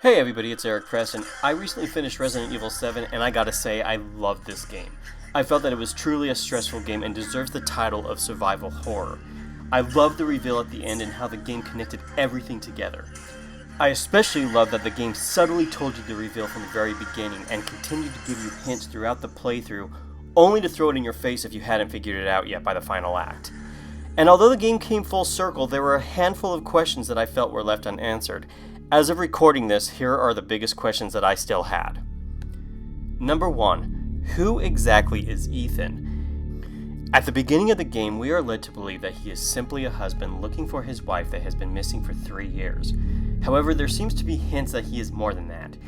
Hey everybody, it's Eric Kress, and I recently finished Resident Evil 7, and I gotta say, I loved this game. I felt that it was truly a stressful game and deserves the title of survival horror. I loved the reveal at the end and how the game connected everything together. I especially loved that the game subtly told you the reveal from the very beginning and continued to give you hints throughout the playthrough, only to throw it in your face if you hadn't figured it out yet by the final act. And although the game came full circle, there were a handful of questions that I felt were left unanswered. As of recording this, here are the biggest questions that I still had. Number 1. Who exactly is Ethan? At the beginning of the game, we are led to believe that he is simply a husband looking for his wife that has been missing for 3 years. However, there seems to be hints that he is more than that.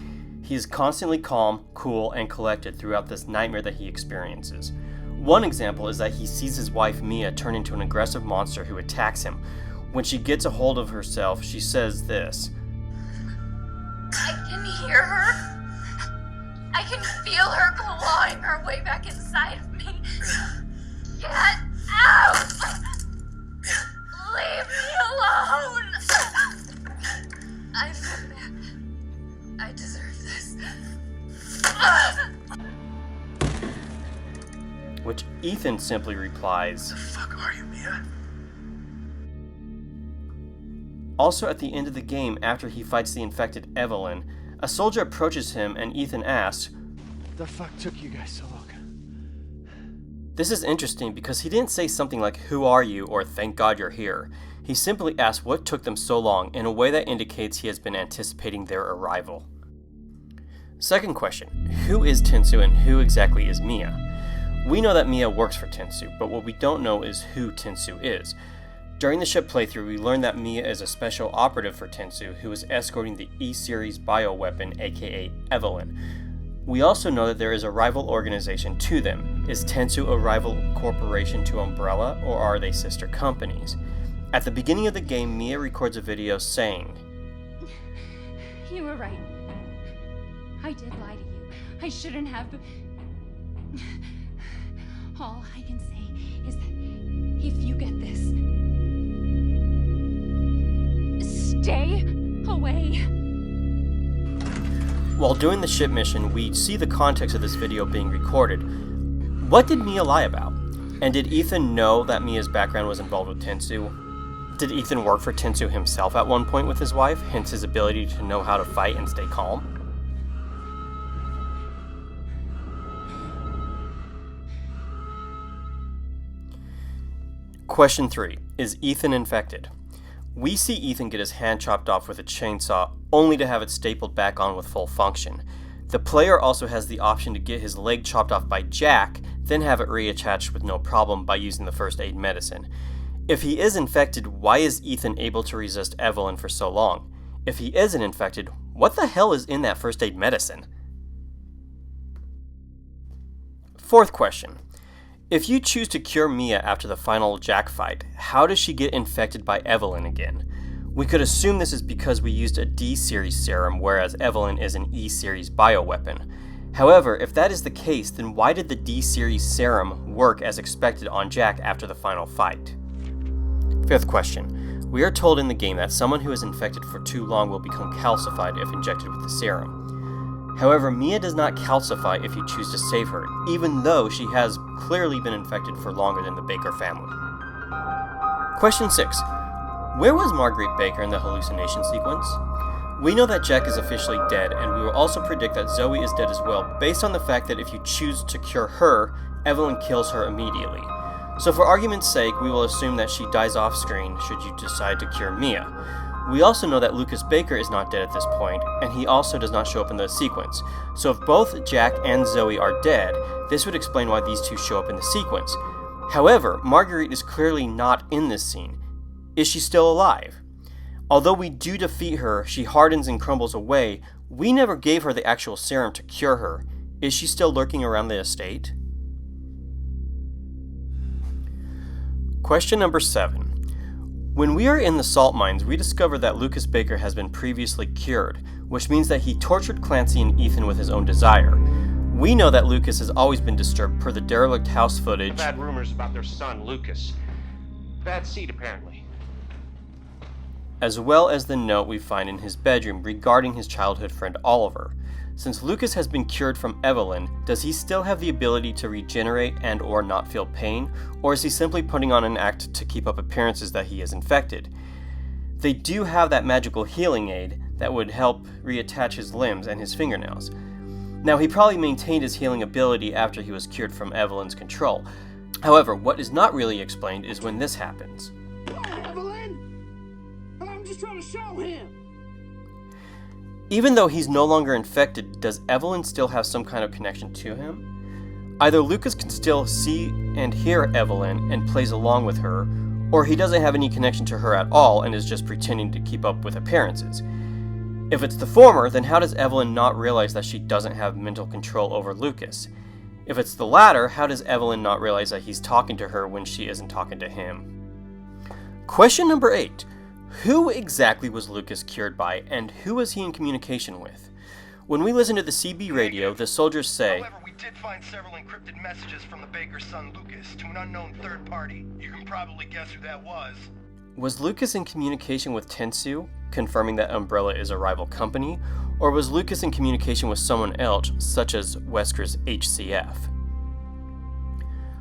He is constantly calm, cool, and collected throughout this nightmare that he experiences. One example is that he sees his wife Mia turn into an aggressive monster who attacks him. When she gets a hold of herself, she says this: I can hear her. I can feel her clawing her way back inside of me. Get out! Leave me alone! I'm bad. I deserve this. Which Ethan simply replies, "The fuck are you, Mia?" Also at the end of the game, after he fights the infected Evelyn, a soldier approaches him and Ethan asks, The fuck took you guys so long? This is interesting because he didn't say something like, "Who are you?" or "Thank God you're here." He simply asked what took them so long in a way that indicates he has been anticipating their arrival. Second question, who is Tensu and who exactly is Mia? We know that Mia works for Tensu, but what we don't know is who Tensu is. During the ship playthrough, we learned that Mia is a special operative for Tensu who is escorting the E-Series bioweapon, aka Evelyn. We also know that there is a rival organization to them. Is Tensu a rival corporation to Umbrella, or are they sister companies? At the beginning of the game, Mia records a video saying, You were right. I did lie to you. I shouldn't have. All I can say is that if you get this, stay away. While doing the ship mission, we see the context of this video being recorded. What did Mia lie about? And did Ethan know that Mia's background was involved with Tensu? Did Ethan work for Tensu himself at one point with his wife, hence his ability to know how to fight and stay calm? Question 3. Is Ethan infected? We see Ethan get his hand chopped off with a chainsaw, only to have it stapled back on with full function. The player also has the option to get his leg chopped off by Jack, then have it reattached with no problem by using the first aid medicine. If he is infected, why is Ethan able to resist Evelyn for so long? If he isn't infected, what the hell is in that first aid medicine? Fourth question. If you choose to cure Mia after the final Jack fight, how does she get infected by Evelyn again? We could assume this is because we used a D-Series serum, whereas Evelyn is an E-Series bioweapon. However, if that is the case, then why did the D-Series serum work as expected on Jack after the final fight? Fifth question. We are told in the game that someone who is infected for too long will become calcified if injected with the serum. However, Mia does not calcify if you choose to save her, even though she has clearly been infected for longer than the Baker family. Question 6. Where was Margaret Baker in the hallucination sequence? We know that Jack is officially dead, and we will also predict that Zoe is dead as well, based on the fact that if you choose to cure her, Evelyn kills her immediately. So for argument's sake, we will assume that she dies off screen should you decide to cure Mia. We also know that Lucas Baker is not dead at this point, and he also does not show up in the sequence. So if both Jack and Zoe are dead, this would explain why these two show up in the sequence. However, Marguerite is clearly not in this scene. Is she still alive? Although we do defeat her, she hardens and crumbles away. We never gave her the actual serum to cure her. Is she still lurking around the estate? Question number 7. When we are in the salt mines, we discover that Lucas Baker has been previously cured, which means that he tortured Clancy and Ethan with his own desire. We know that Lucas has always been disturbed per the derelict house footage. I've had rumors about their son, Lucas. Bad seed, apparently. as well as the note we find in his bedroom regarding his childhood friend Oliver. Since Lucas has been cured from Evelyn, does he still have the ability to regenerate and or not feel pain, or is he simply putting on an act to keep up appearances that he is infected? They do have that magical healing aid that would help reattach his limbs and his fingernails. Now, he probably maintained his healing ability after he was cured from Evelyn's control. However, what is not really explained is when this happens. Evelyn! I'm just trying to show him! Even though he's no longer infected, does Evelyn still have some kind of connection to him? Either Lucas can still see and hear Evelyn and plays along with her, or he doesn't have any connection to her at all and is just pretending to keep up with appearances. If it's the former, then how does Evelyn not realize that she doesn't have mental control over Lucas? If it's the latter, how does Evelyn not realize that he's talking to her when she isn't talking to him? Question number 8. Who exactly was Lucas cured by, and who was he in communication with? When we listen to the CB radio, the soldiers say, However, we did find several encrypted messages from the baker's son Lucas to an unknown third party. You can probably guess who that was. Was Lucas in communication with Tensu, confirming that Umbrella is a rival company, or was Lucas in communication with someone else, such as Wesker's HCF?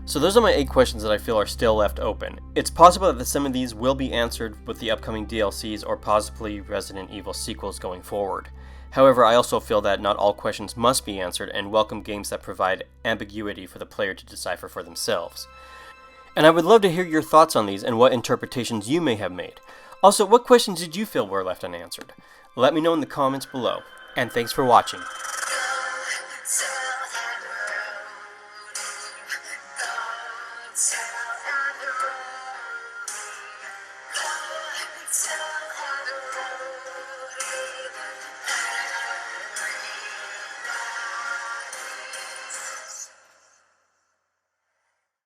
So those are my 8 questions that I feel are still left open. It's possible that some of these will be answered with the upcoming DLCs or possibly Resident Evil sequels going forward. However, I also feel that not all questions must be answered and welcome games that provide ambiguity for the player to decipher for themselves. And I would love to hear your thoughts on these and what interpretations you may have made. Also, what questions did you feel were left unanswered? Let me know in the comments below. And thanks for watching.